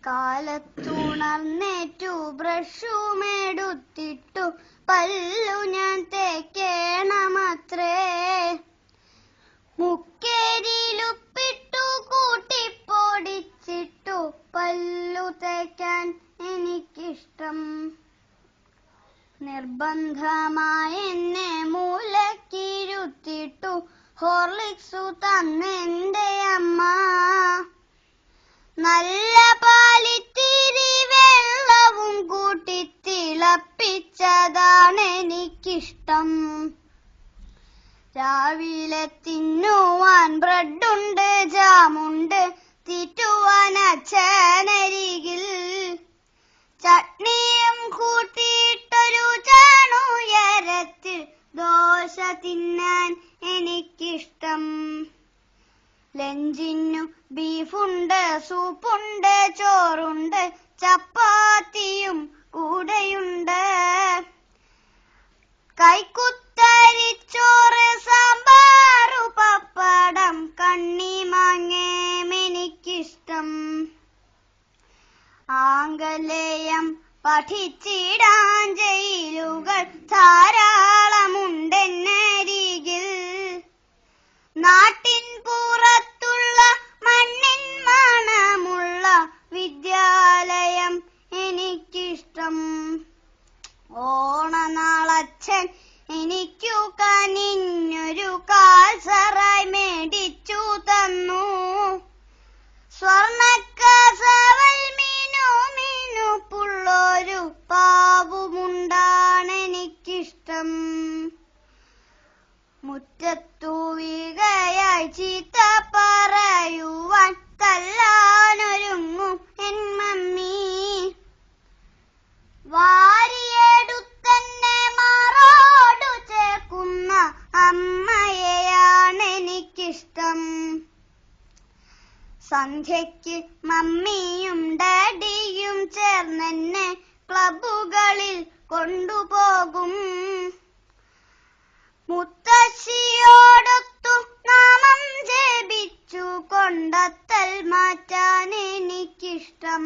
കാലത്തുണർന്നേറ്റു ബ്രഷുമെടുത്തിട്ടു പല്ലു ഞാൻ തേക്കേണമത്രേ. മുക്കേരിയിലുപ്പിട്ടു കൂട്ടിപ്പൊടിച്ചിട്ടു പല്ലു തേക്കാൻ എനിക്കിഷ്ടം. നിർബന്ധമായി എന്നെ മൂലക്കിരുത്തിട്ടു ഹോർലിക്സു തന്നെന്റെ അമ്മ. നല്ല പാലിത്തിരി വെള്ളവും കൂട്ടി തിളപ്പിച്ചതാണ് എനിക്കിഷ്ടം. രാവിലെ തിന്നുവാൻ ബ്രെഡുണ്ട്, ജാമുണ്ട്, തീറ്റുവാൻ അച്ഛനരികിൽ. ചട്നിയും കൂട്ടിയിട്ടൊരു ചാണുയരത്തിൽ ദോശ തിന്നാൻ എനിക്കിഷ്ടം. ലഞ്ചിനു ബീഫുണ്ട്, സൂപ്പുണ്ട്, ചോറുണ്ട്, ചപ്പാത്തിയും കൂടെയുണ്ട്. കൈക്കുത്തരിച്ചോറ്, സാമ്പാറു, പപ്പടം, കണ്ണിമാങ്ങയും എനിക്കിഷ്ടം. ആംഗലേയം പഠിച്ചിടാൻ ജയിലുകൾ ധാരാളമുണ്ടെന്നരികിൽ. നാട്ടിൻ പുറത്തുള്ള മണ്ണിൻ മണമുള്ള വിദ്യാലയം എനിക്കിഷ്ടം. ഓണനാളച്ഛൻ എനിക്കു കനിഞ്ഞൊരു കാൽസറായി മേടിച്ചു തന്നു. സ്വർണക്കസവൽ മിനുമിനുപ്പുള്ളൊരു പാവുമുണ്ടാണ് എനിക്കിഷ്ടം. മുറ്റത്തു വീകയായി ചീത്ത പറയുവാൻ തല്ലാനൊരുങ്ങും എൻ മമ്മി. വാരിയെടുത്തന്നെ മാറോടു ചേർക്കുന്ന അമ്മയെയാണ് എനിക്കിഷ്ടം. സന്ധ്യയ്ക്ക് മമ്മിയും ഡാഡിയും ചേർന്നെന്നെ ക്ലബുകളിൽ കൊണ്ടുപോകും. മുത്തശ്ശിയോടൊത്തു നാമം ജപിച്ചു കൊണ്ടത്തൽ മാറ്റാൻ എനിക്കിഷ്ടം.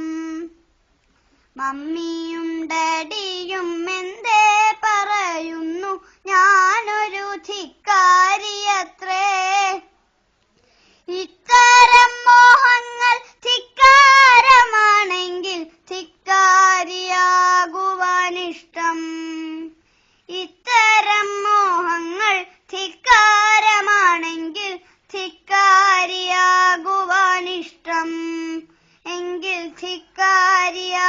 മമ്മിയും ഡാഡിയും എന്തേ പറയുന്നു, ഞാനൊരു ധിക്കാരിയത്രേ. ഇത്തരം മോഹങ്ങൾ ധിക്കാരമാണെങ്കിൽ ധിക്കാരിയാകുവാനിഷ്ടം. ഇത്തരം മോഹങ്ങൾ ധിക്കാരമാണെങ്കിൽ ധിക്കാരിയാകുവാനിഷ്ടം. എങ്കിൽ ധിക്കാരിയാ